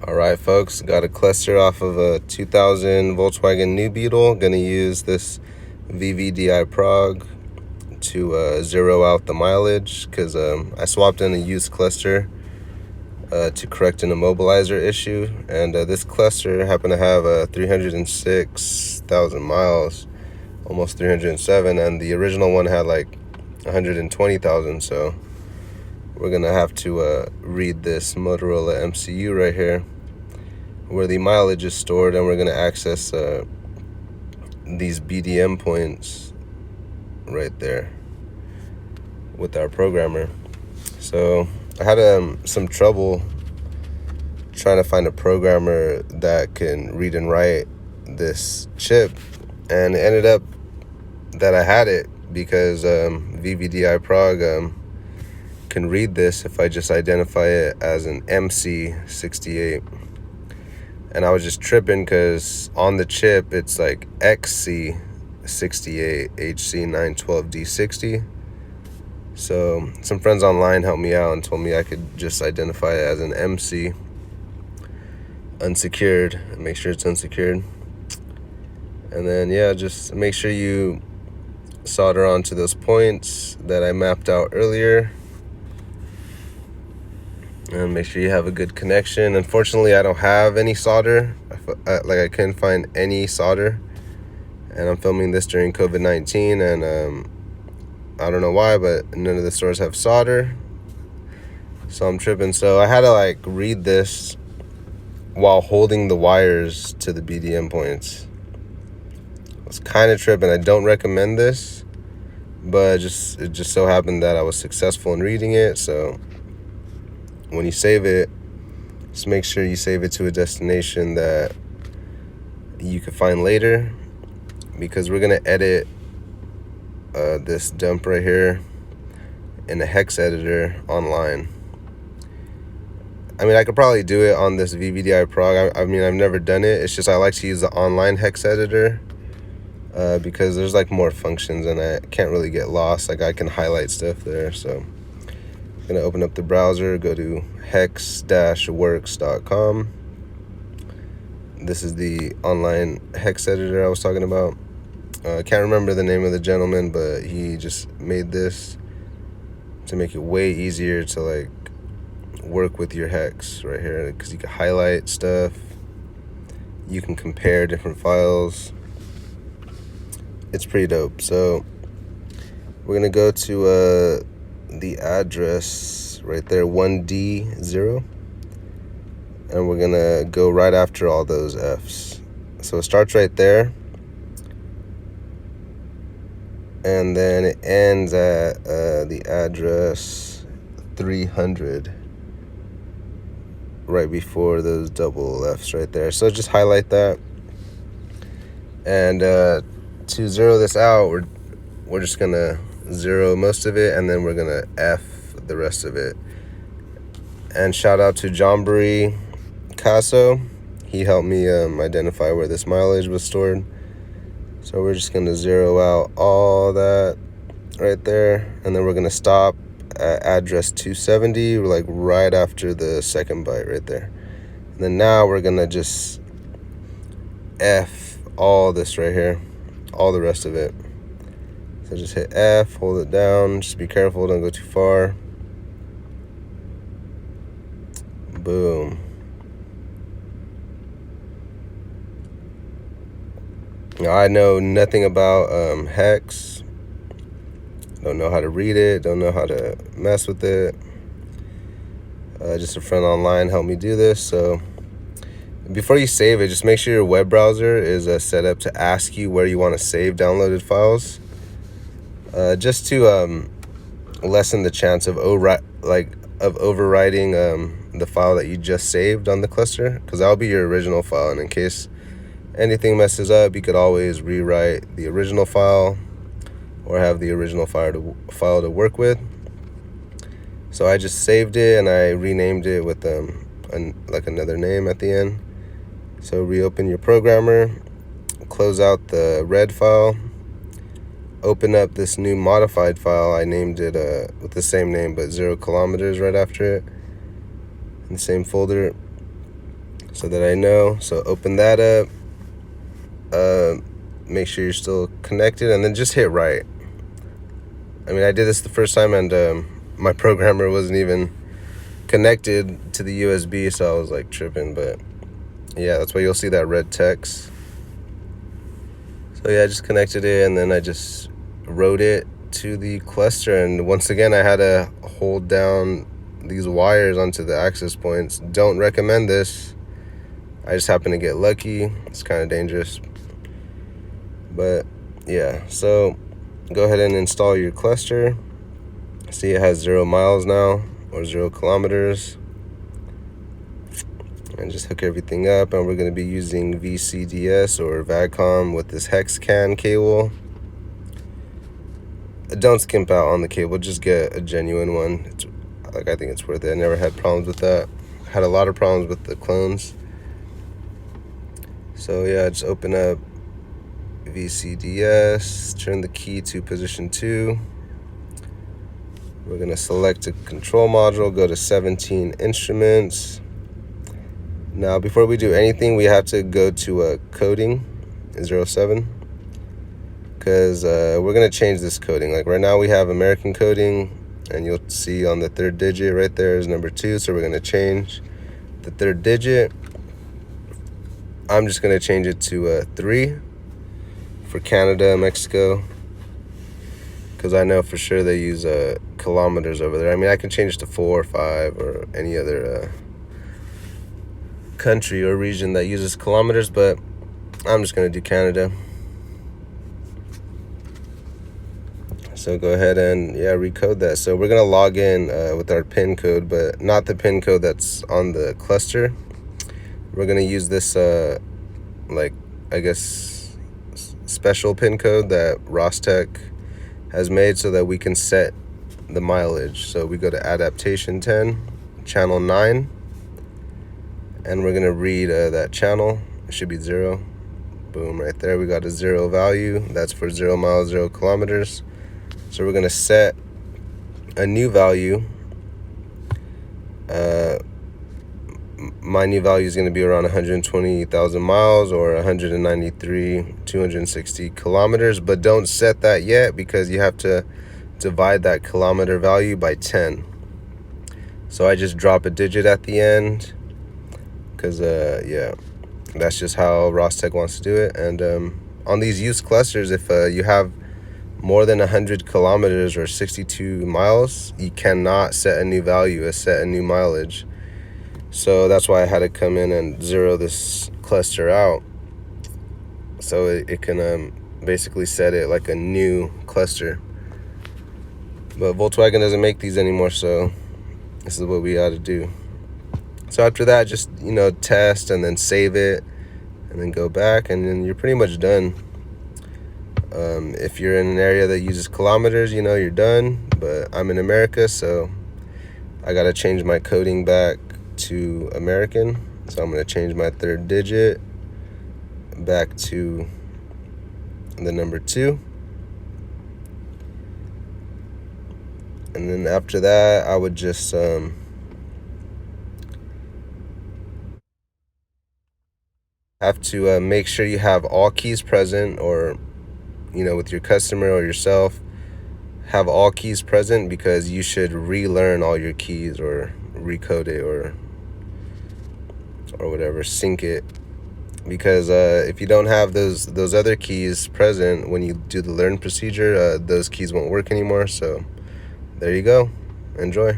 Alright folks, got a cluster off of a 2000 Volkswagen New Beetle. Gonna use this VVDI prog to zero out the mileage because I swapped in a used cluster to correct an immobilizer issue, and this cluster happened to have 306,000 miles, almost 307, and the original one had like 120,000. So we're gonna have to read this Motorola MCU right here where the mileage is stored, and we're gonna access these BDM points right there with our programmer. So I had some trouble trying to find a programmer that can read and write this chip, and it ended up that I had it because VVDI prog can read this if I just identify it as an MC68. And I was just tripping because on the chip it's like XC68 HC912D60. So some friends online helped me out and told me I could just identify it as an MC unsecured and make sure it's unsecured. And then yeah, just make sure you solder onto those points that I mapped out earlier. And make sure you have a good connection. Unfortunately, I don't have any solder. I couldn't find any solder. And I'm filming this during COVID-19, and I don't know why, but none of the stores have solder. So I'm tripping. So I had to like read this while holding the wires to the BDM points. I was kind of tripping. I don't recommend this, but it just so happened that I was successful in reading it. So when you save it, just make sure you save it to a destination that you can find later, because we're gonna edit this dump right here in a hex editor online. I mean, I could probably do it on this VVDI prog. I mean, I've never done it. It's just I like to use the online hex editor because there's like more functions and I can't really get lost. Like I can highlight stuff there. So I'm gonna open up the browser, go to hex-works.com. This is the online hex editor I was talking about. I can't remember the name of the gentleman, but he just made this to make it way easier to like work with your hex right here, because you can highlight stuff, you can compare different files. It's pretty dope. So we're gonna go to the address right there, 1D0, and we're gonna go right after all those F's. So it starts right there, and then it ends at the address 300, right before those double F's right there. So just highlight that, and to zero this out, we're just gonna zero most of it, and then we're gonna F the rest of it. And shout out to John Barry Casso. He helped me identify where this mileage was stored. So we're just gonna zero out all that right there, and then we're gonna stop at address 270, like right after the second byte right there. And then now we're gonna just F all this right here, all the rest of it. So just hit F, hold it down, just be careful, don't go too far. Boom. Now, I know nothing about hex, don't know how to read it, don't know how to mess with it. Just a friend online helped me do this. So before you save it, just make sure your web browser is set up to ask you where you want to save downloaded files, just to lessen the chance of overwriting the file that you just saved on the cluster, because that'll be your original file, and in case anything messes up, you could always rewrite the original file or have the original file to work with. So I just saved it and I renamed it with like another name at the end. So reopen your programmer, close out the red file, open up this new modified file. I named it with the same name but 0 kilometers right after it, in the same folder. so that I know. So open that up, make sure you're still connected, and then just hit right. I mean, I did this the first time, and my programmer wasn't even connected to the USB, so I was like tripping. But yeah, that's why you'll see that red text. So yeah, I just connected it, and then I just wrote it to the cluster, and once again I had to hold down these wires onto the access points. Don't recommend this. I just happened to get lucky. It's kind of dangerous, but yeah. So go ahead and install your cluster. See, it has 0 miles now, or 0 kilometers, and just hook everything up. And we're going to be using VCDS or VADCOM with this hex CAN cable. Don't skimp out on the cable, just get a genuine one. It's like, I think it's worth it. I never had problems with that. Had a lot of problems with the clones. So yeah, just open up VCDS, turn the key to position 2. We're gonna select a control module, go to 17 instruments. Now before we do anything, we have to go to coding 07, because we're gonna change this coding. Like right now we have American coding, and you'll see on the 3rd digit right there is number 2, so we're gonna change the 3rd digit. I'm just gonna change it to 3 for Canada, Mexico, because I know for sure they use kilometers over there. I mean, I can change it to 4 or 5 or any other country or region that uses kilometers, but I'm just gonna do Canada. So go ahead and yeah, recode that. So we're gonna log in with our pin code, but not the pin code that's on the cluster. We're gonna use this like, I guess, special pin code that HI-TEK has made so that we can set the mileage. So we go to adaptation 10, channel 9, and we're gonna read that channel. It should be 0. Boom, right there. We got a 0 value. That's for 0 miles, 0 kilometers. So we're gonna set a new value. My new value is gonna be around 120,000 miles or 193,260 kilometers, but don't set that yet because you have to divide that kilometer value by 10. So I just drop a digit at the end because yeah, that's just how HI-TEK wants to do it. And on these used clusters, if you have more than 100 kilometers or 62 miles, you cannot set a new value, set a new mileage. So that's why I had to come in and zero this cluster out, so it can basically set it like a new cluster. But Volkswagen doesn't make these anymore, so this is what we got to do. So after that, just, you know, test and then save it and then go back, and then you're pretty much done. If you're in an area that uses kilometers, you know, you're done. But I'm in America, so I got to change my coding back to American. So I'm going to change my 3rd digit back to the number 2. And then after that, I would just have to make sure you have all keys present, or, you know, with your customer or yourself, have all keys present, because you should relearn all your keys or recode it or whatever, sync it. Because if you don't have those other keys present when you do the learn procedure, those keys won't work anymore. So there you go. Enjoy.